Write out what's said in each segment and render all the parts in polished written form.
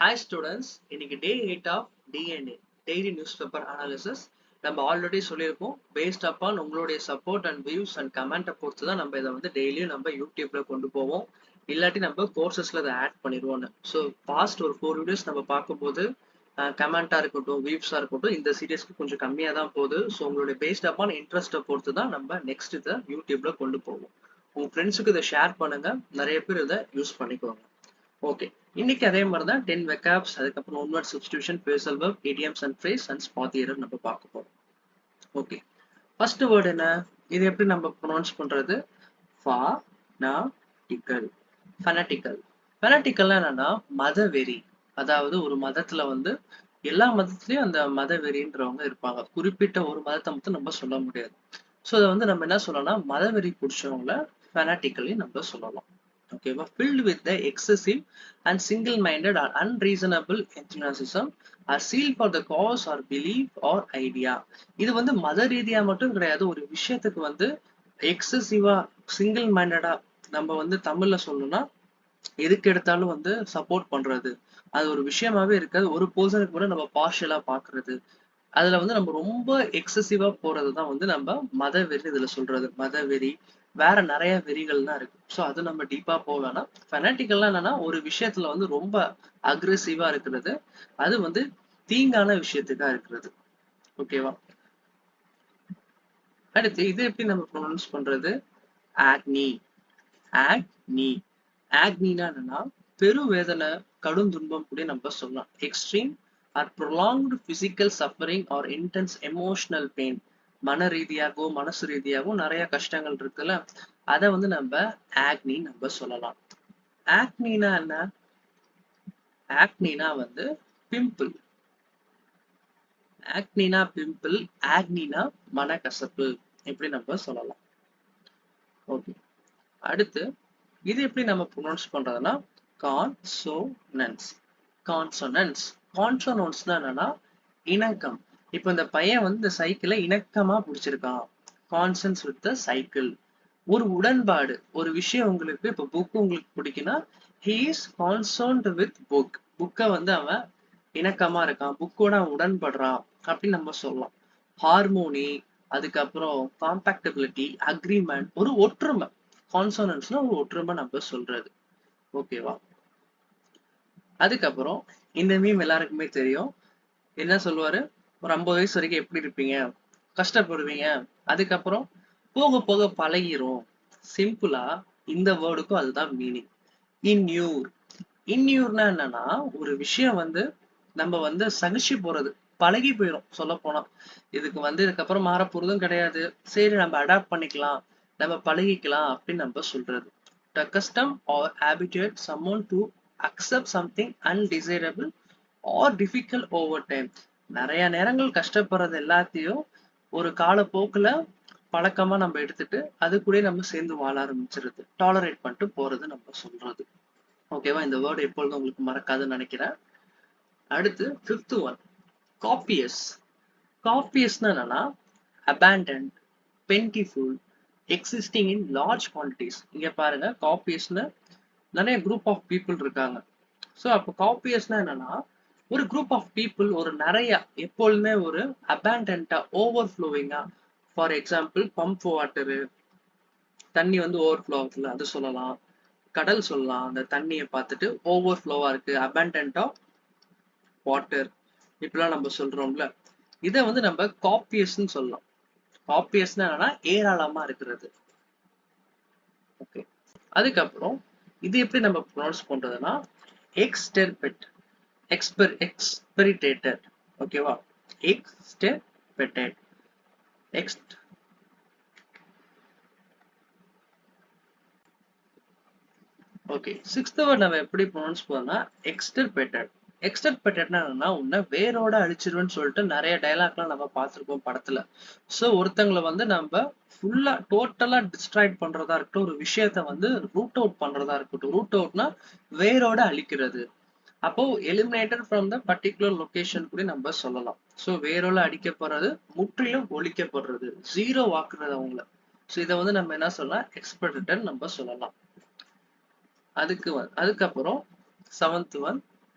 Hi students, இன்னைக்கு day 8 of DNA daily newspaper analysis. நம்ம already சொல்லியிருக்கோம் based upon உங்களுடைய support and views and comment பொறுத்து தான் நம்ம இதை வந்து டெய்லியும் நம்ம யூடியூப்ல கொண்டு போவோம். இல்லாட்டி நம்ம கோர்சஸ்ல அதை ஆட் பண்ணிடுவோம்னு. ஸோ பாஸ்ட் ஒரு 4 வீடியோஸ் நம்ம பார்க்கும்போது கமெண்டா இருக்கட்டும், வியூஸா இருக்கட்டும், இந்த சீரியஸ்க்கு கொஞ்சம் கம்மியா தான் போகுது. ஸோ உங்களுடைய பேஸ்ட் அப்பான் இன்ட்ரெஸ்ட்டை பொறுத்து தான் நம்ம நெக்ஸ்ட் இதை யூடியூப்ல கொண்டு போவோம். உங்க ஃப்ரெண்ட்ஸுக்கு இதை ஷேர் பண்ணுங்க, நிறைய பேர் இதை யூஸ் பண்ணிக்குவாங்க. ஓகே, இன்னைக்கு அதே மாதிரி தான் 10 வெக்காப்ஸ், அதுக்கப்புறம் one word substitution, phrasal verb, idioms and phrase and spot error நம்ம பார்க்க போறோம். ஓகே, ஃபர்ஸ்ட் வேர்ட் என்ன? இது எப்படி நம்ம ப்ரொனவுன்ஸ் பண்றது? ஃபனாட்டிக்கல். ஃபனாட்டிக்கல். ஃபனாட்டிக்கல்னா என்னன்னா மதவெறி. அதாவது ஒரு மதத்துல வந்து எல்லா மதத்துலயும் அந்த மதவெறின்றவங்க இருப்பாங்க. குறிப்பிட்ட ஒரு மதத்தை மட்டும் நம்ம சொல்ல முடியாது. ஸோ அதை வந்து நம்ம என்ன சொல்லலாம்னா மதவெறி பிடிச்சவங்கள ஃபனாட்டிக்கலி நம்ம சொல்லலாம். ஓகேவா? filled with the excessive and single-minded or unreasonable enthusiasm or zeal for the cause or belief or idea. இது வந்து மத ரீதியா மட்டும் கிடையாது. ஒரு விஷயத்துக்கு வந்து எக்ஸசிவா சிங்கிள் மைண்டடா நம்ம வந்து தமிழ்ல சொல்லணும்னா எதுக்கு எடுத்தாலும் வந்து சப்போர்ட் பண்றது, அது ஒரு விஷயமாவே இருக்காது. ஒரு பர்சனுக்கு கூட நம்ம பார்ஷியலா பாக்குறது, அதுல வந்து நம்ம ரொம்ப எக்ஸசிவா போறதுதான் வந்து நம்ம மதவெறி இதுல சொல்றது. மதவெறி வேற நிறைய வெறிகள் தான் இருக்கு. ஸோ அது நம்ம டீப்பா போகலன்னா, ஃபெனாட்டிக்கல்லாம் என்னன்னா ஒரு விஷயத்துல வந்து ரொம்ப அக்ரெசிவா இருக்கிறது, அது வந்து தீங்கான விஷயத்துக்கா இருக்கிறது. ஓகேவா? அடுத்து இது எப்படி நம்ம ப்ரொனவுன்ஸ் பண்றது? ஆக்னி. ஆக்னி. ஆக்னினா என்னன்னா பெருவேதனை, கடும் துன்பம் கூட நம்ம சொல்லலாம். Extreme or prolonged physical suffering or intense emotional pain. மன ரீதியாகவும் மனசு ரீதியாகவும் நிறைய கஷ்டங்கள் இருக்குல்ல, அதை வந்து நம்ம ஆக்னி நம்ம சொல்லலாம். ஆக்னினா என்ன? ஆக்னினா வந்து பிம்பிள். ஆக்னினா பிம்பிள், ஆக்னினா மனக்கசப்பு, இப்படி நம்ம சொல்லலாம். ஓகே, அடுத்து இது எப்படி நம்ம ப்ரொனவுன்ஸ் பண்றதுன்னா கான்சோனன்ஸ். கான்சோனன்ஸ். கான்சோனன்ஸ்னா என்னன்னா இணக்கம். இப்போ இந்த பையன் வந்து இந்த சைக்கிளை இணக்கமா பிடிச்சிருக்கான். Consonance with the cycle. ஒரு உடன்பாடு, ஒரு விஷயம் உங்களுக்கு இப்போ புக் உங்களுக்கு பிடிக்குன்னா he is concerned with book. புக்கை வந்து அவன் இணக்கமா இருக்கான், புக்கோட அவன் உடன்படுறான் அப்படின்னு நம்ம சொல்லலாம். ஹார்மோனி, அதுக்கப்புறம் காம்பாக்டபிலிட்டி, அக்ரிமெண்ட், ஒரு ஒற்றுமை. கான்சோனன்ஸ்னா ஒரு ஒற்றுமை நம்ம சொல்றது. ஓகேவா? அதுக்கப்புறம் இந்த மீம் எல்லாருக்குமே தெரியும். என்ன சொல்லுவாரு? ஒரு 50 வயசு வரைக்கும் எப்படி இருப்பீங்க? கஷ்டப்படுவீங்க. அதுக்கப்புறம் போக போக பழகிரும். சிம்பிளா இந்த வேர்டுக்கும் அதுதான் மீனிங். இன்யூர். இன்யூர்னா என்னன்னா ஒரு விஷயம் வந்து நம்ம வந்து சகிச்சு போறது, பழகி போயிடும் சொல்ல போனா. இதுக்கு வந்து இதுக்கப்புறம் மாற போறதும் கிடையாது, சரி நம்ம அடாப்ட் பண்ணிக்கலாம், நம்ம பழகிக்கலாம் அப்படின்னு நம்ம சொல்றது. To custom or habituate someone to accept something undesirable or difficult over time. நிறைய நேரங்கள் கஷ்டப்படுறது எல்லாத்தையும் ஒரு காலப்போக்குல பழக்கமா நம்ம எடுத்துட்டு அது கூட நம்ம சேர்ந்து வாழ ஆரம்பிச்சிருது, டாலரேட் பண்ணிட்டு போறது நம்ம சொல்றது. ஓகேவா? இந்த வேர்டு எப்பொழுதும் உங்களுக்கு மறக்காதுன்னு நினைக்கிறேன். அடுத்து ஃபிஃப்த் ஒன், காப்பியஸ். காப்பியஸ்னா என்னன்னா abundant, plentiful, existing in large quantities. இங்க பாருங்க, காப்பியஸ்னு நிறைய குரூப் ஆஃப் பீப்புள் இருக்காங்க. ஸோ அப்போ காப்பியஸ்னா என்னன்னா ஒரு குரூப் ஆஃப் பீப்புள், ஒரு நிறைய, எப்பொழுதுமே ஒரு அபேண்டன்டா, ஓவர்ஃப்ளோவிங்கா. ஃபார் எக்ஸாம்பிள் பம்ப் வாட்டரு, தண்ணி வந்து ஓவர்ஃப்ளோ ஆகுதுல, அது சொல்லலாம். கடல் சொல்லலாம், அந்த தண்ணியை பார்த்துட்டு ஓவர்ஃப்ளோவா இருக்கு, அபேண்டன்ட் ஆஃப் வாட்டர், இப்படிலாம் நம்ம சொல்றோம்ல, இதை வந்து நம்ம காப்பியஸ்ன்னு சொல்லலாம். காப்பியஸ்னா என்னன்னா ஏராளமா இருக்கிறது. ஓகே, அதுக்கப்புறம் இது எப்படி நம்ம ப்ரொனவுன்ஸ் பண்றதுன்னா எக்ஸ்டெர்பெட். எக்ஸ்பெரிட்டேட்டர். ஓகேவா? எக்ஸ்டெர்பெட்டட். எக்ஸ்ட். ஓகே, சிக்ஸ்த் வேர்ட் நம்ம எப்படி ப்ரொனவுன்ஸ் பண்ணா எக்ஸ்டெர்பெட்டட். எக்ஸ்டெர்பெட்டட்னா என்னன்னா உன்னை வேரோட அழிச்சிருவேன்னு சொல்லிட்டு நிறைய டைலாக்லாம் நம்ம பார்த்துருப்போம் படத்துல. ஸோ ஒருத்தங்களை வந்து நம்ம ஃபுல்லா டோட்டலா டிஸ்ட்ராய்ட் பண்றதா இருக்கட்டும், ஒரு விஷயத்த வந்து ரூட் அவுட் பண்றதா இருக்கட்டும். ரூட் அவுட்னா வேரோட அழிக்கிறது. அப்போ eliminated from the particular location கூட நம்ம சொல்லலாம். ஸோ வேரோல அடிக்கப்படுறது, முற்றிலும் ஒழிக்கப்படுறது, ஜீரோ ஆக்குறது அவங்கள. ஸோ இதை வந்து நம்ம என்ன சொல்லலாம்? எக்ஸ்பெரிட்டட் நம்ம சொல்லலாம். அதுக்கப்புறம் செவன்த் ஒன்,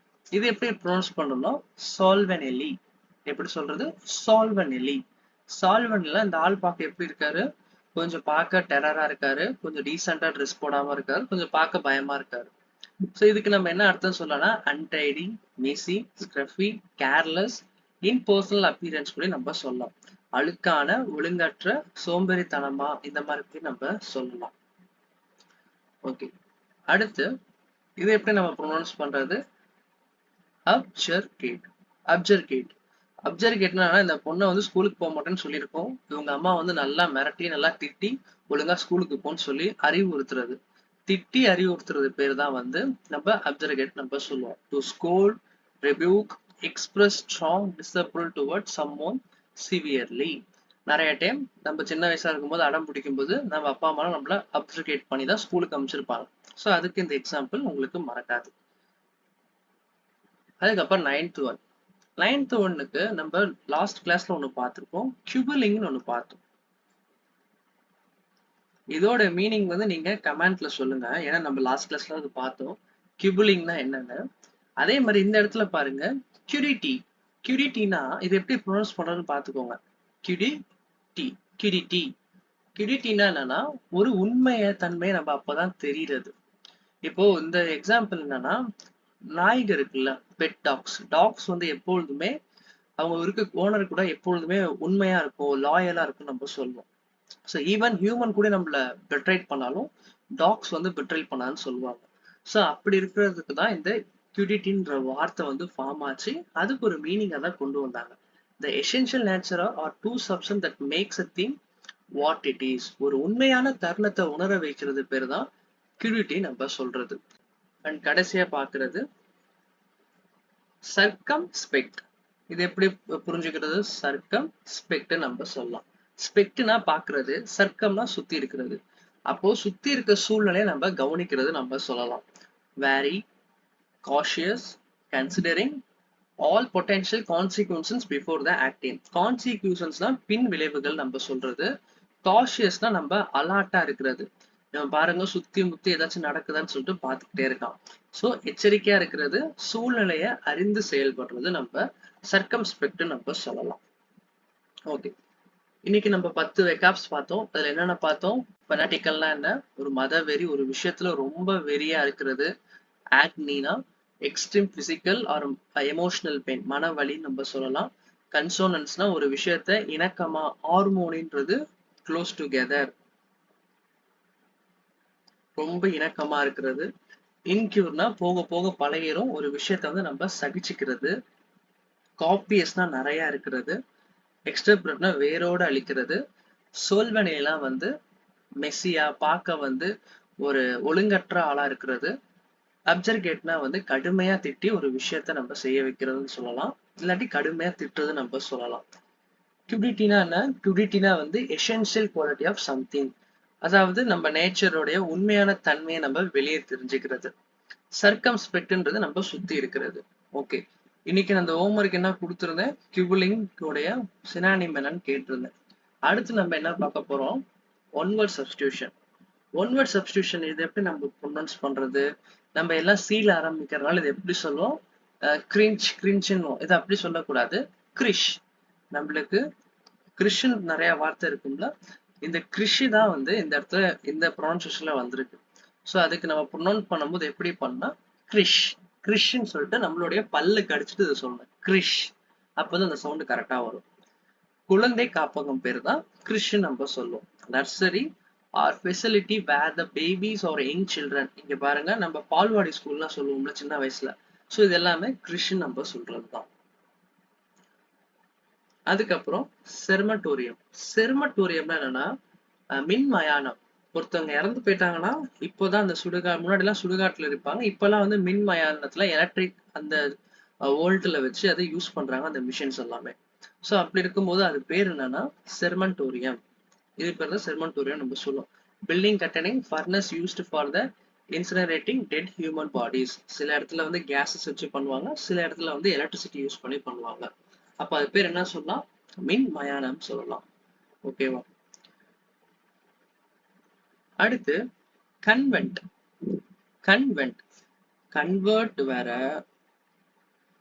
இது எப்படி ப்ரொனவுன்ஸ் பண்ணணும்? சால்வனெலி. எப்படி சொல்றது? சால்வனெலி. சால்வன்ல இந்த ஆள் பார்க்க எப்படி இருக்காரு? கொஞ்சம் பார்க்க டெரரா இருக்காரு, கொஞ்சம் டீசெண்டா ட்ரெஸ் போடாம இருக்காரு, கொஞ்சம் பார்க்க பயமா இருக்காரு. ஸோ இதுக்கு நம்ம என்ன அர்த்தம் சொல்லலாம்னா அன்டைடி, மிஸி, ஸ்க்ரஃபி, கேர்லெஸ், இன்பர்சனல் அப்பியரன்ஸ் கூட நம்ம சொல்லலாம். அழுக்கான, ஒழுங்கற்ற, சோம்பேறித்தனமா இந்த மாதிரி நம்ம சொல்லலாம். ஓகே, அடுத்து இது எப்படி நம்ம ப்ரொனவுன்ஸ் பண்றது? அப்ஜர்கேட். அப்ஜர்கேட். அப்ஜர்கேட்னா இந்த பொண்ணை வந்து ஸ்கூலுக்கு போக மாட்டேன்னு சொல்லியிருக்கோம். இவங்க அம்மா வந்து நல்லா மிரட்டி, நல்லா திட்டி, ஒழுங்கா ஸ்கூலுக்கு போன்னு சொல்லி அறிவுறுத்துறது. திட்டி அறிவுறுத்துறது பேர் தான் வந்து நம்ம அப்ஜர்கேட் நம்ம சொல்லுவோம். To scold, rebuke, express strong disapproval towards someone severely. நிறைய டைம் நம்ம சின்ன வயசா இருக்கும்போது அடம் பிடிக்கும் போது நம்ம அப்பா அம்மா நம்மள அப்ஜர்கேட் பண்ணி தான் ஸ்கூலுக்கு அனுப்பிச்சிருப்பாங்க. ஸோ அதுக்கு இந்த எக்ஸாம்பிள் உங்களுக்கு மறக்காது. அதுக்கப்புறம் 9th ஒன். 9th ஒன்னுக்கு நம்ம லாஸ்ட் கிளாஸ்ல ஒண்ணு பார்த்திருப்போம். கியூபிலிங்னு ஒண்ணு பார்த்தோம். இதோட மீனிங் வந்து நீங்க கமெண்ட்ல சொல்லுங்க. ஏன்னா நம்ம லாஸ்ட் கிளாஸ்ல அது பார்த்தோம். கியூபிலிங்னா என்னன்னு. அதே மாதிரி இந்த இடத்துல பாருங்க, கியூரிட்டி. கியூரிட்டினா இது எப்படி ப்ரொனவுன்ஸ் பண்றதுன்னு பார்த்துக்கோங்க. கியூரிட்டி. கியூரிட்டி. கியூரிட்டினா என்னன்னா ஒரு உண்மைய தன்மையை நம்ம அப்பதான் தெரியுறது. இப்போ இந்த எக்ஸாம்பிள் என்னன்னா, நாய்கள் இருக்குல்ல, பெட் டாக்ஸ். டாக்ஸ் வந்து எப்பொழுதுமே அவங்க இருக்க ஓனர் கூட எப்பொழுதுமே உண்மையா இருக்கும், லாயலா இருக்கும் நம்ம சொல்லுவோம். ஸோ ஈவன் ஹியூமன் கூட நம்மள பெட்ரைட் பண்ணாலும் டாக்ஸ் வந்து பெட்ரைட் பண்ணான்னு சொல்லுவாங்க. ஸோ அப்படி இருக்கிறதுக்கு தான் இந்த கியூடிட்டின்ற வார்த்தை வந்து ஃபார்ம் ஆச்சு. அதுக்கு ஒரு மீனிங்கை தான் கொண்டு வந்தாங்க. The essential nature or to substance that makes a thing what it is. ஒரு உண்மையான தருணத்தை உணர வைக்கிறது பேர் தான் கியூடிட்டி நம்ம சொல்றது. அண்ட் கடைசியா பாக்குறது சர்க்கம்ஸ்பெக்ட். இது எப்படி புரிஞ்சுக்கிறது? சர்க்கம்ஸ்பெக்ட் நம்ம சொல்லலாம். ஸ்பெக்ட்னா பாக்குறது, சர்க்கம்னா சுத்தி இருக்கிறது. அப்போ சுத்தி இருக்க சூழ்நிலையை நம்ம கவனிக்கிறது நம்ம சொல்லலாம். Wary, cautious, considering all potential consequences before the acting. கான்சிக்வன்சஸ்னா பின் விளைவுகள் நம்ம சொல்றது. காஷியஸ்னா நம்ம அலர்ட்டா இருக்கிறது. நம்ம பாருங்க சுத்தி முத்தி ஏதாச்சும் நடக்குதான்னு சொல்லிட்டு பார்த்துக்கிட்டே இருக்கான். ஸோ எச்சரிக்கையா இருக்கிறது, சூழ்நிலைய அறிந்து செயல்படுறது நம்ம சர்க்கம்ஸ்பெக்ட் நம்ம சொல்லலாம். ஓகே, இன்னைக்கு நம்ம 10 வெக்காப்ஸ் பார்த்தோம். அதுல என்னென்ன பார்த்தோம்? ஃபெனாட்டிக்கல்னா என்ன? ஒரு மத வெறி, ஒரு விஷயத்துல ரொம்ப வெறியா இருக்கிறது. ஆக்னினா extreme physical or emotional pain, மன வலி நம்ம சொல்லலாம். கன்சோனன்ஸ்னா ஒரு விஷயத்த இணக்கமா, ஹார்மோனின்றது க்ளோஸ் டுகெதர், ரொம்ப இணக்கமா இருக்கிறது. இன்க்யூர்னா போக போக பழகிரும், ஒரு விஷயத்த வந்து நம்ம சகிச்சுக்கிறது. காப்பியஸ்னா நிறைய இருக்கிறது. எக்ஸ்டர்ப்ரட்னா வேரோட அழிக்கிறது. சோல்வனேலாம் வந்து மெஸ்ஸியா பார்க்க வந்து ஒரு ஒழுங்கற்ற ஆளா இருக்கிறது. அப்ஜர்கேட்னா வந்து கடுமையா திட்டி ஒரு விஷயத்த நம்ம செய்ய வைக்கிறதுன்னு சொல்லலாம். இல்லாட்டி கடுமையா திட்டுறது நம்ம சொல்லலாம். கியூடிட்டினா என்ன? கியூடிட்டினா வந்து எசென்ஷியல் குவாலிட்டி ஆஃப் சம்திங், அதாவது நம்ம நேச்சருடைய உண்மையான தன்மையை நம்ம வெளியே தெரிஞ்சுக்கிறது. சர்க்கம்ஸ்பெக்ட்ன்றது நம்ம சுத்தி இருக்கிறது. ஓகே, இன்னைக்கு நான் அந்த ஹோம்ஒர்க் என்ன கொடுத்துருந்தேன்? கியூபிலிங் உடைய சினானிம் என்னன்னு கேட்டிருந்தேன். அடுத்து நம்ம என்ன பார்க்க போறோம்? One word substitution. One word substitution இது எப்படி நம்ம ப்ரொனவுன்ஸ் பண்றது? நம்ம எல்லாம் சீல ஆரம்பிக்கிறதுனால இது எப்படி சொல்லுவோம்? கிரிஞ்ச், கிரிஞ்சுன்னு. இது அப்படி சொல்லக்கூடாது. கிரிஷ். நம்மளுக்கு கிறிஷன் நிறைய வார்த்தை இருக்கும்ல, இந்த கிறிஷ் தான் வந்து இந்த இடத்துல இந்த ப்ரொனன்சியேஷன்ல வந்திருக்கு. ஸோ அதுக்கு நம்ம ப்ரொனவுன்ஸ் பண்ணும்போது எப்படி பண்ணா கிரிஷ், கிறிஷ்ன்னு சொல்லிட்டு நம்மளுடைய பல்லு கடிச்சிட்டு இதை சொல்லணும், கிரிஷ். அப்போதான் அந்த சவுண்டு கரெக்டா வரும். குழந்தை காப்பகம் பேர் தான் கிறிஷ்ன்னு நம்ம சொல்லுவோம். நர்சரி ஆர் ஃபெசிலிட்டி வேர் த பேபிஸ் ஆர் யங் சில்ட்ரன். இங்க பாருங்க, நம்ம பால்வாடி ஸ்கூல்லாம் சொல்லுவோம்ல சின்ன வயசுல. ஸோ இது எல்லாமே கிறிஷ்ன்னு நம்ம சொல்றது தான். அதுக்கப்புறம் செர்மட்டோரியம். செர்மட்டோரியம்னா என்னன்னா மின் மயானம். ஒருத்தவங்க இறந்து போயிட்டாங்கன்னா இப்போதான் அந்த முன்னாடி எல்லாம் சுடுகாட்டுல இருப்பாங்க. இப்பெல்லாம் வந்து மின் மயானத்துல எலக்ட்ரிக் அந்த வோல்ட்ல வச்சு அதை யூஸ் பண்றாங்க அந்த மிஷின்ஸ் எல்லாமே. ஸோ அப்படி இருக்கும்போது அது பேர் என்னன்னா செர்மட்டோரியம். இது பேர் தான் செர்மட்டோரியம் நம்ம சொல்லுவோம். Building containing furnace used for the incinerating dead human bodies. சில இடத்துல வந்து கேஸஸ் வச்சு பண்ணுவாங்க, சில இடத்துல வந்து எலக்ட்ரிசிட்டி யூஸ் பண்ணி பண்ணுவாங்க. அப்ப அது பேர் என்ன சொல்லலாம்? மின் மயானம் சொல்லலாம். ஓகேவா? அடுத்து கன்வென்ட். கன்வென்ட், கன்வெர்ட் வேற,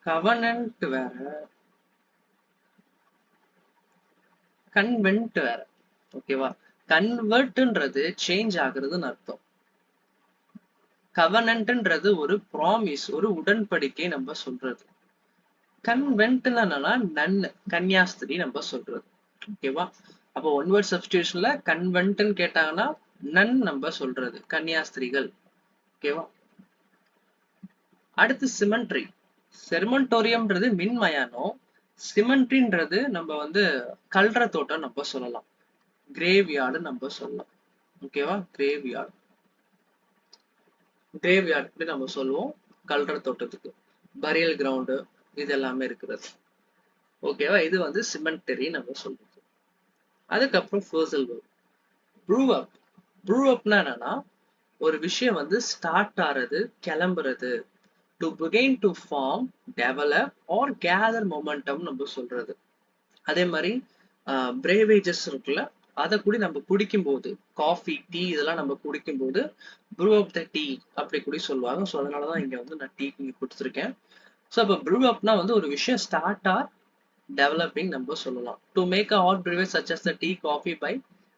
கவனன்ட் வேற, கன்வென்ட் வேற. ஓகேவா? கன்வெர்ட்ன்றது சேஞ்ச் ஆகுறதுன்னு அர்த்தம். கவனன்ட்ன்றது ஒரு ப்ராமிஸ், ஒரு உடன்படிக்கை நம்ம சொல்றது. கன்வென்ட்னா என்னன்னா நன், கன்னியாஸ்திரி நம்ம சொல்றது. ஓகேவா? அப்போ ஒன் வேர்ட் சப்ஸ்டிடியூஷன்ல கன்வென்ட்னு கேட்டாங்கன்னா நன் நம்ம சொல்றது, கன்னியாஸ்திரிகள். ஓகேவா? அடுத்து சிமெண்ட்ரி. செர்மன்டோரியம்ன்றது மின்மயானம், சிமெண்ட்ரின்றது நம்ம வந்து கல்ற தோட்டம் நம்ம சொல்லலாம், கிரேவ்யார்டு நம்ம சொல்லலாம். ஓகேவா? கிரேவ்யார்டு, கிரேவ்யார்டு நம்ம சொல்லுவோம் கல்ற தோட்டத்துக்கு. பரியல் கிரவுண்டு இது எல்லாமே இருக்கிறது. ஓகேவா? இது வந்து சிமெண்டரி நம்ம சொல்றது. அதுக்கப்புறம் phrasal verb, brew up. Brew அப்னா என்னன்னா ஒரு விஷயம் வந்து ஸ்டார்ட் ஆறது, கிளம்புறது. To begin, to form, develop or gather momentum நம்ம சொல்றது. அதே மாதிரி பிரேவேஜஸ் இருக்குல்ல, அதை கூட நம்ம குடிக்கும் போது, காஃபி டீ இதெல்லாம் நம்ம குடிக்கும் போது ப்ரூ அப் த டீ அப்படி கூட சொல்லுவாங்க. ஸோ அதனாலதான் இங்க வந்து நான் டீ இங்க கொடுத்துருக்கேன். ஸோ இப்போ ப்ரூ அப்னா வந்து ஒரு விஷயம் ஸ்டார்ட் ஆர் டெவலப்பிங் நம்ம சொல்லலாம். To make a hot beverage such as the tea coffee by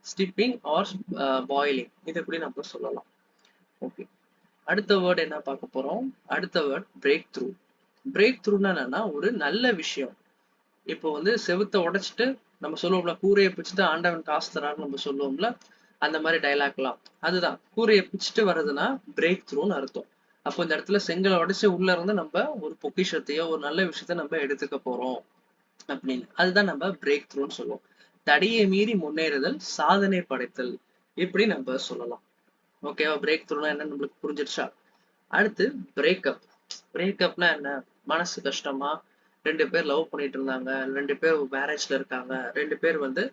steeping or boiling, இதை கூட நம்ம சொல்லலாம். ஓகே, அடுத்த வேர்ட் என்ன பார்க்க போறோம்? அடுத்த வேர்ட் பிரேக் த்ரூ. பிரேக் த்ரூனா என்னன்னா ஒரு நல்ல விஷயம். இப்போ வந்து செவுத்த உடைச்சிட்டு நம்ம சொல்லுவோம்ல, கூரையை பிச்சுட்டு ஆண்டவன் காசு தரான்னு நம்ம சொல்லுவோம்ல, அந்த மாதிரி டைலாக்லாம் அதுதான். கூரையை பிச்சுட்டு வர்றதுன்னா பிரேக் த்ரூன்னு அர்த்தம். அப்போ இந்த இடத்துல செங்கலை உடைச்சு உள்ள இருந்து நம்ம ஒரு பொக்கிஷத்தையோ ஒரு நல்ல விஷயத்த நம்ம எடுத்துக்க போறோம் அப்படின்னு, அதுதான் நம்ம பிரேக் த்ரூன்னு சொல்லுவோம். தடையை மீறி முன்னேறுதல், சாதனை படைத்தல், இப்படி நம்ம சொல்லலாம். ஓகேவா? பிரேக் த்ரூனா என்ன நம்மளுக்கு புரிஞ்சிடுச்சா? அடுத்து பிரேக்கப். பிரேக்கப்னா என்ன? மனசு கஷ்டமா, ரெண்டு பேர் லவ் பண்ணிட்டு இருந்தாங்க, ரெண்டு பேர் மேரேஜ்ல இருக்காங்க, ரெண்டு பேர் வந்து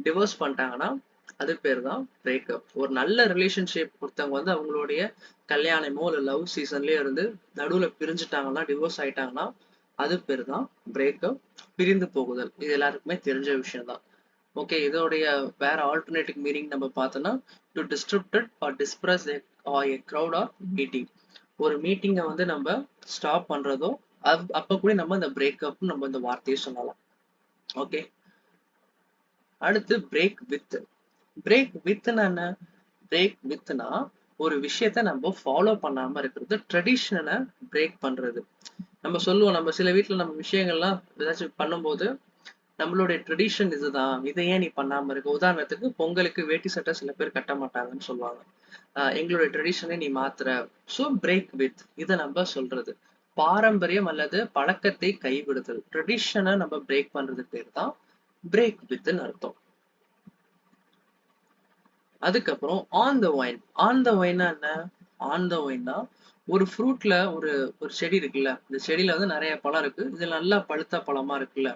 டிவோர்ஸ் பண்ணிட்டாங்கன்னா அது பேர் தான் பிரேக்கப். ஒரு நல்ல ரிலேஷன்ஷிப் ஒருத்தவங்க வந்து அவங்களுடைய கல்யாணமோ இல்லை லவ் சீசன்லயே இருந்து நடுவுல பிரிஞ்சுட்டாங்கன்னா, டிவோர்ஸ் ஆயிட்டாங்கன்னா அது பேர் தான் பிரேக்கப், பிரிந்து போகுதல். இது எல்லாருக்குமே தெரிஞ்ச விஷயம் தான். ஓகே, இதோடைய வேற ஆல்டர்னேட்டிவ் மீனிங் நம்ம பார்த்தோம்னா to disrupted or disperse a crowd or meeting. ஒரு மீட்டிங்கை வந்து நம்ம ஸ்டாப் பண்றதோ அப்ப கூட நம்ம இந்த பிரேக்கப் நம்ம இந்த வார்த்தையை சொல்லலாம். ஓகே, அடுத்து பிரேக் வித். பிரேக் வித்னா என்ன? பிரேக் வித்னா ஒரு விஷயத்த நம்ம ஃபாலோ பண்ணாம இருக்கிறது, ட்ரெடிஷனை பிரேக் பண்றது. நம்ம சொல்லுவோம், நம்ம சில வீட்டுல நம்ம விஷயங்கள்லாம் ஏதாச்சும் பண்ணும்போது நம்மளுடைய ட்ரெடிஷன் இதுதான், இதை ஏன் நீ பண்ணாம இருக்க? உதாரணத்துக்கு பொங்கலுக்கு வேட்டி சட்டை சில பேர் கட்ட மாட்டாங்கன்னு சொல்லுவாங்க. எங்களுடைய ட்ரெடிஷனை நீ மாத்துற. ஸோ பிரேக் வித், இதை நம்ம சொல்றது. பாரம்பரியம் அல்லது பழக்கத்தை கைவிடுதல், ட்ரெடிஷனை நம்ம பிரேக் பண்றது பேர் தான் பிரேக் வித்னு அர்த்தம். அதுக்கப்புறம் on the vine. On the வைனா என்ன? ஆன் த வைன்னா ஒரு ஃப்ரூட்ல ஒரு ஒரு செடி இருக்குல்ல, இந்த செடியில வந்து நிறைய பழம் இருக்கு, இது நல்லா பழுத்த பழமா இருக்குல்ல,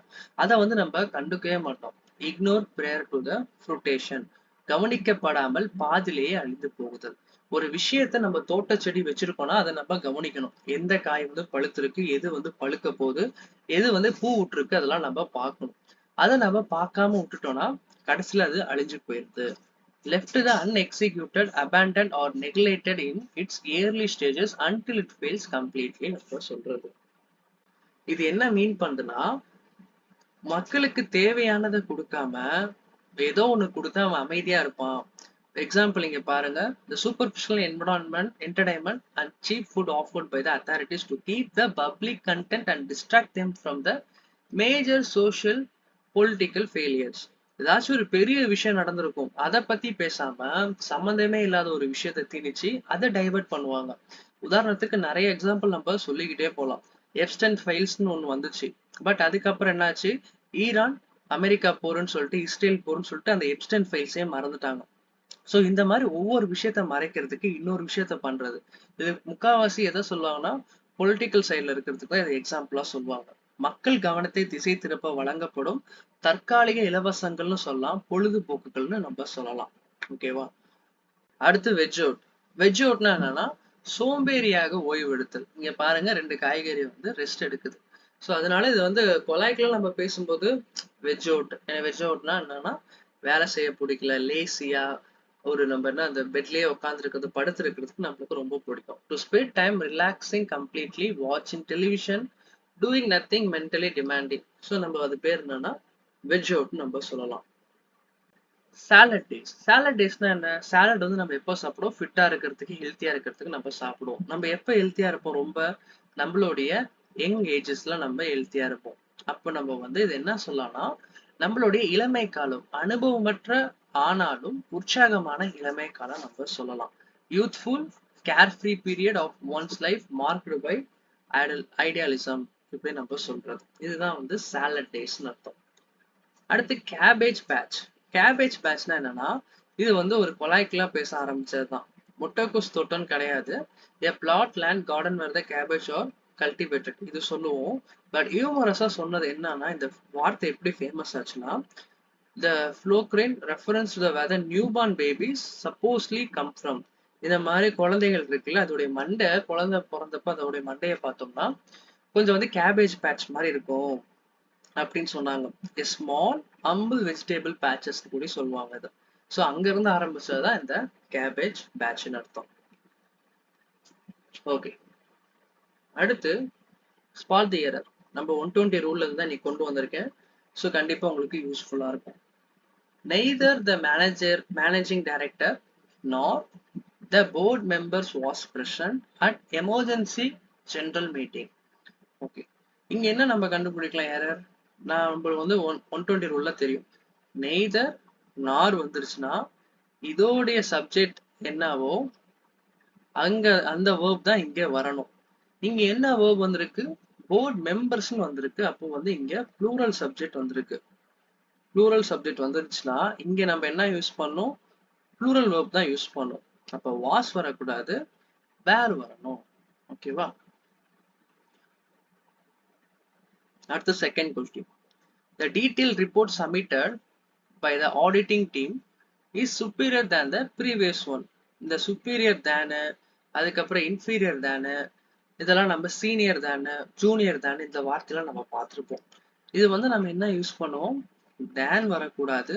அதை வந்து நம்ம கண்டுக்கவே மாட்டோம். இக்னோர் பிரேயர் டு த ஃப்ரூட்டேஷன், கவனிக்கப்படாமல் பாதிலேயே அழிந்து போகுதல். ஒரு விஷயத்த நம்ம தோட்ட செடி வச்சிருக்கோம்னா அதை நம்ம கவனிக்கணும். எந்த காய் வந்து பழுத்திருக்கு, எது வந்து பழுக்க போகுது, எது வந்து பூ விட்டுருக்கு, அதெல்லாம் நம்ம பார்க்கணும். அதை நம்ம பார்க்காம விட்டுட்டோம்னா கடைசியில அது அழிஞ்சு போயிருது. Left the unexecuted, abandoned or neglected in its early stages until it fails completely நம்ம சொல்றது. இது என்ன மீன் பண்ணுதுன்னா, மக்களுக்கு தேவையானதை கொடுக்காம ஏதோ ஒண்ணு கொடுத்தா அவன் அமைதியா இருப்பான். எக்ஸாம்பிள் இங்க பாருங்க, the superficial environment, entertainment and cheap food offered by the authorities to keep the public content and distract them from the major social political failures. ஏதாச்சும் ஒரு பெரிய விஷயம் நடந்திருக்கும், அதை பத்தி பேசாம சம்பந்தமே இல்லாத ஒரு விஷயத்தை திணிச்சு அதை டைவர்ட் பண்ணுவாங்க. உதாரணத்துக்கு நிறைய எக்ஸாம்பிள் நம்ம சொல்லிக்கிட்டே போலாம். எப்ஸ்டைன் ஃபைல்ஸ்னு ஒண்ணு வந்துச்சு, பட் அதுக்கப்புறம் என்னாச்சு, ஈரான் அமெரிக்கா போருன்னு சொல்லிட்டு, இஸ்ரேல் போருன்னு சொல்லிட்டு அந்த எப்ஸ்டைன் ஃபைல்ஸே மறந்துட்டாங்க. ஸோ இந்த மாதிரி ஒவ்வொரு விஷயத்த மறைக்கிறதுக்கு இன்னொரு விஷயத்த பண்றது. இது முக்காவாசி எதை சொல்லுவாங்கன்னா பொலிட்டிக்கல் சைட்ல இருக்கிறதுக்கு இதை எக்ஸாம்பிளா சொல்லுவாங்க. மக்கள் கவனத்தை திசை திருப்ப வழங்கப்படும் தற்காலிக இலவசங்கள்னு சொல்லலாம், பொழுதுபோக்குகள்னு நம்ம சொல்லலாம். ஓகேவா? அடுத்து வெஜ் அவுட். வெஜ் அவுட்னா என்னன்னா சோம்பேறியாக ஓய்வு எடுத்தல். இங்க பாருங்க, ரெண்டு காய்கறி வந்து ரெஸ்ட் எடுக்குது. ஸோ அதனால இது வந்து கொலாய்க்குள்ள நம்ம பேசும்போது வெஜ் அவுட். வெஜ் அவுட்னா என்னன்னா வேலை செய்ய பிடிக்கல, லேசியா ஒரு நம்ம என்ன அந்த பெட்லயே உட்காந்துருக்கிறது, படுத்து இருக்கிறதுக்கு நம்மளுக்கு ரொம்ப பிடிக்கும். To spend time relaxing completely, வாட்சிங் television doing nothing mentally demanding. So நம்ம அது பேர் என்னன்னா வெஜ் அவுட்னு நம்ம சொல்லலாம். Salad days. சாலட் டேஸ்னா என்ன? சாலட் வந்து நம்ம எப்போ சாப்பிடுவோம்? ஃபிட்டா இருக்கிறதுக்கு, ஹெல்த்தியா இருக்கிறதுக்கு நம்ம சாப்பிடுவோம். நம்ம எப்போ ஹெல்த்தியா இருப்போம்? ரொம்ப நம்மளுடைய யங் ஏஜஸ்ல நம்ம ஹெல்த்தியா இருப்போம். அப்போ நம்ம வந்து இது என்ன சொல்லலாம்னா, நம்மளுடைய இளமை காலம், அனுபவமற்ற ஆனாலும் உற்சாகமான இளமை காலம் நம்ம சொல்லலாம். Youthful carefree period of one's life marked by idealism இப்படி நம்ம சொல்றது. இதுதான் வந்து சாலட் டேஸ்னு அர்த்தம். அடுத்து கேபேஜ் பேட்ச். கேபேஜ் பேட்ச்னா என்னன்னா, இது வந்து ஒரு கொலாய்க்கெல்லாம் பேச ஆரம்பிச்சதுதான். முட்டைக்கோஸ் தோட்டம்னு கிடையாது. A plot land garden where the cabbage are cultivated இது சொல்லுவோம். பட் ஹியூமரஸா சொன்னது என்னன்னா, இந்த வார்த்தை எப்படி ஃபேமஸ் ஆச்சுன்னா, the Flocrine reference to the where the newborn babies supposedly come from. இந்த மாதிரி குழந்தைகள் இருக்குல்ல, அதோடைய மண்டை குழந்தை பிறந்தப்ப அதோடைய மண்டையை பார்த்தோம்னா கொஞ்சம் வந்து கேபேஜ் பேட்ச் மாதிரி இருக்கும் அப்படின்னு சொன்னாங்க. A small humble vegetable patches கூட சொல்லுவாங்க இது. ஸோ அங்க இருந்து ஆரம்பிச்சதுதான் இந்த கேபேஜ் பேட்ச்னு அர்த்தம். ஓகே, அடுத்து ஸ்பாட் தி எரர். நம்ம 120 ரூல்ல இருந்து தான் நீ கொண்டு வந்திருக்கேன். ஸோ கண்டிப்பா உங்களுக்கு யூஸ்ஃபுல்லா இருக்கும். Neither the managing director nor the board members was present at emergency general meeting. Okay, இங்க என்ன நம்ம கண்டுபிடிக்கலாம் எரர்? நம்மளுக்கு வந்து 120 ரூல்ல தெரியும். நெய்தர் நார் வந்துருச்சுன்னா இதோடைய சப்ஜெக்ட் என்னவோ அங்க அந்த வேர்ப் தான் இங்க வரணும். இங்க என்ன வேர்ப் வந்திருக்கு? போர்ட் மெம்பர்ஸ்னு வந்திருக்கு. அப்போ வந்து இங்க ப்ளூரல் சப்ஜெக்ட் வந்திருக்கு. ப்ளூரல் சப்ஜெக்ட் வந்துருச்சுன்னா இங்க நம்ம என்ன யூஸ் பண்ணோம்? ப்ளூரல் வேர்ப் தான் யூஸ் பண்ணோம். அப்ப வாஸ் வரக்கூடாது, வேர் வரணும். ஓகேவா? அடுத்து second question. The detailed report submitted by the auditing team is superior than the previous one. இந்த superior than, அதுக்கப்புறம் inferior than, இதெல்லாம் நம்ம சீனியர் தானே, ஜூனியர் தானே, இந்த வார்த்தையெல்லாம் நம்ம பார்த்துருப்போம். இது வந்து நம்ம என்ன யூஸ் பண்ணுவோம்? தேன் வரக்கூடாது,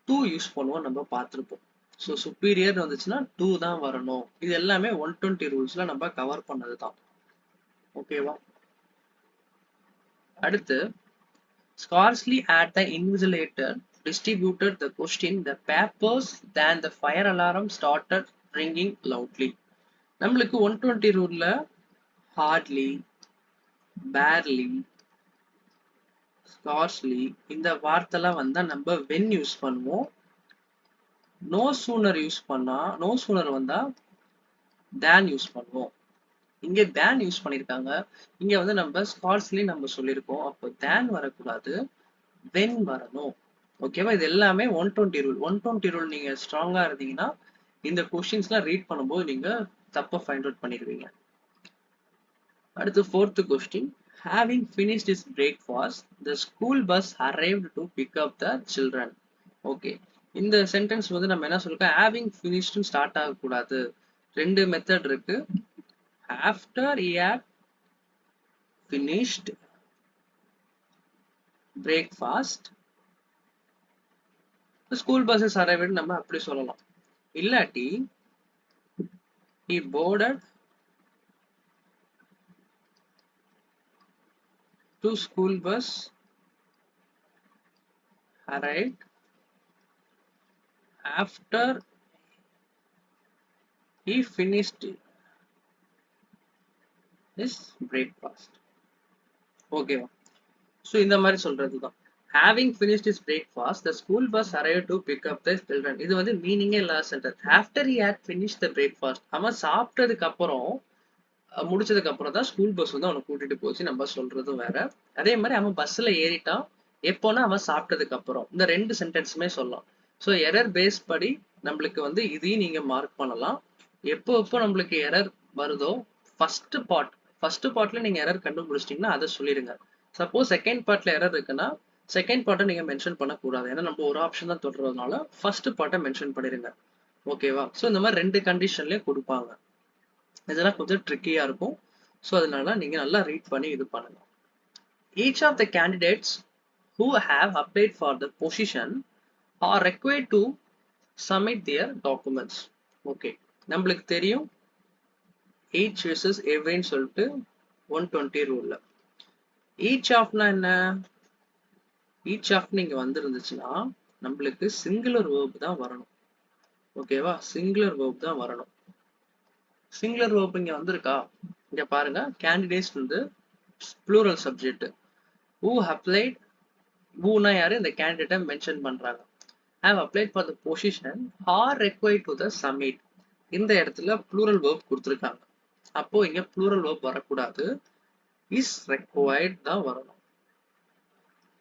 டூ யூஸ் பண்ணுவோம் நம்ம பார்த்துருப்போம். ஸோ சுப்பீரியர் வந்துச்சுன்னா டூ தான் வரணும். இது எல்லாமே 120 ரூல்ஸ்ல நம்ம கவர் பண்ணது தான். ஓகேவா? அடுத்து scarcely at the invigilator distributed the question the papers than the fire alarm started ringing loudly. நம்மளுக்கு 120 ரூல்ல hardly, barely, scarcely இந்த வார்த்தைலாம் வந்தா நம்ம when யூஸ் பண்ணுவோம். no sooner யூஸ் பண்ணா, no sooner வந்தா than யூஸ் பண்ணுவோம். இங்க than யூஸ் பண்ணிருக்காங்க. இங்க வந்து நம்ம scarcely நம்ம சொல்லியிருக்கோம். அப்போ than வரக்கூடாது, when வரணும். ஓகேவா? இது எல்லாமே 120 ரூல். 120 ரூல் நீங்க ஸ்ட்ராங்கா இருந்தீங்கன்னா இந்த கொஸ்டின்ஸ்லாம் ரீட் பண்ணும்போது நீங்க தப்ப ஃபைண்ட் அவுட் பண்ணிடுவீங்க. அடுத்து fourth question. Having finished his breakfast, the school bus arrived to pick up the children. Okay, இந்த சென்டென்ஸ் வந்து நம்ம என்ன சொல்லிருக்கோம்? having finished ஸ்டார்ட் ஆகக்கூடாது. ரெண்டு மெத்தட் இருக்கு. after he had finished breakfast, the school bus is arrived நம்ம அப்படி சொல்லலாம். இல்லாட்டி he boarded to school bus arrived after he finished his breakfast. ஓகேவா? ஸோ இந்த மாதிரி சொல்றதுதான். having finished his breakfast, the school bus arrived to pick up the children. இது வந்து மீனிங்கே இல்லாத sentence. after he had finished the breakfast, அவன் சாப்பிட்டதுக்கு அப்புறம் முடிச்சதுக்கு அப்புறம் தான் ஸ்கூல் பஸ் வந்து அவனை கூட்டிட்டு போச்சு நம்ம சொல்றதும் வேற. அதே மாதிரி அவன் பஸ்ல ஏறிட்டான் எப்போனா அவன் சாப்பிட்டதுக்கு அப்புறம். இந்த ரெண்டு சென்டென்ஸுமே சொல்லலாம். ஸோ எரர் பேஸ் படி நம்மளுக்கு வந்து இதையும் நீங்க மார்க் பண்ணலாம். எப்போ நம்மளுக்கு எரர் வருதோ ஃபர்ஸ்ட் பார்ட்ல நீங்க எரர் கண்டுபிடிச்சிட்டீங்கன்னா அதை சொல்லிடுங்க. சப்போஸ் செகண்ட் பார்ட்ல எரர் இருக்குன்னா செகண்ட் பார்ட்டை நீங்க மென்ஷன் பண்ணக்கூடாது. ஏன்னா நம்ம ஒரு ஆப்ஷன் தான் தொடர்றதுனால ஃபர்ஸ்ட் பார்ட்டை மென்ஷன் பண்ணிடுங்க. ஓகேவா? ஸோ இந்த மாதிரி ரெண்டு கண்டிஷன்லயே கொடுப்பாங்க. இதெல்லாம் கொஞ்சம் ட்ரிக்கியா இருக்கும். ஸோ அதனால நீங்க நல்லா ரீட் பண்ணி இது பண்ணுங்க. Each of the candidates who have applied for the position are required to submit their documents. Okay, நம்மளுக்கு தெரியும் each versus every சொல்லிட்டு 120 ரூல்ல. ஈச் ஆஃப்னா என்ன? ஈச் ஆஃப் நீங்க வந்துருந்துச்சுன்னா நம்மளுக்கு சிங்குலர் வேர்ப் தான் வரணும். ஓகேவா? சிங்குலர் வேர்ப் தான் வரணும். சிங்குலர் வேர்ப் இங்க வந்திருக்கா? இங்க பாருங்க, கேண்டிடேட்ஸ் வந்து ப்ளூரல் சப்ஜெக்ட். who applied, whoனா யாரு? இந்த கேண்டிடேட்டை மென்ஷன் பண்றாங்க. have applied for the position are required to the summit. இந்த இடத்துல ப்ளூரல் வேர்ப் கொடுத்துருக்காங்க. அப்போ இங்க ப்ளூரல் வேர்ப் வரக்கூடாது, is required தான் வரணும்.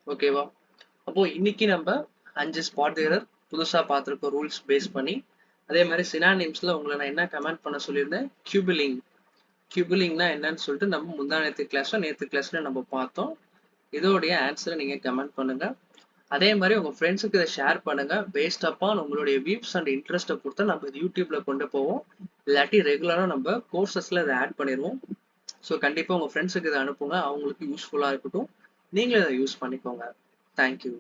ஓகேவா? அப்போ இன்னைக்கு நம்ம 5 ஸ்பாட் எரர் புதுசா பார்த்துருக்கோம் ரூல்ஸ் பேஸ் பண்ணி. அதே மாதிரி சினானிம்ஸ்ல உங்களை நான் என்ன கமெண்ட் பண்ண சொல்லியிருந்தேன்? கியூபிலிங். கியூபிலிங்னா என்னன்னு சொல்லிட்டு நம்ம முந்தா நேற்று கிளாஸ்ல நம்ம பார்த்தோம். இதோடைய ஆன்சரை நீங்க கமெண்ட் பண்ணுங்க. அதே மாதிரி உங்க ஃப்ரெண்ட்ஸுக்கு இதை ஷேர் பண்ணுங்க. பேஸ்ட் அப்பான் உங்களுடைய வியூஸ் அண்ட் இன்ட்ரெஸ்ட்டை பொறுத்து நம்ம இது யூடியூப்ல கொண்டு போவோம். இல்லாட்டி ரெகுலரா நம்ம கோர்சஸ்ல இதை ஆட் பண்ணிடுவோம். ஸோ கண்டிப்பா உங்க ஃப்ரெண்ட்ஸுக்கு இதை அனுப்புங்க, அவங்களுக்கு யூஸ்ஃபுல்லா இருக்கட்டும். நீங்களும் இதை யூஸ் பண்ணிக்கோங்க. தேங்க்யூ.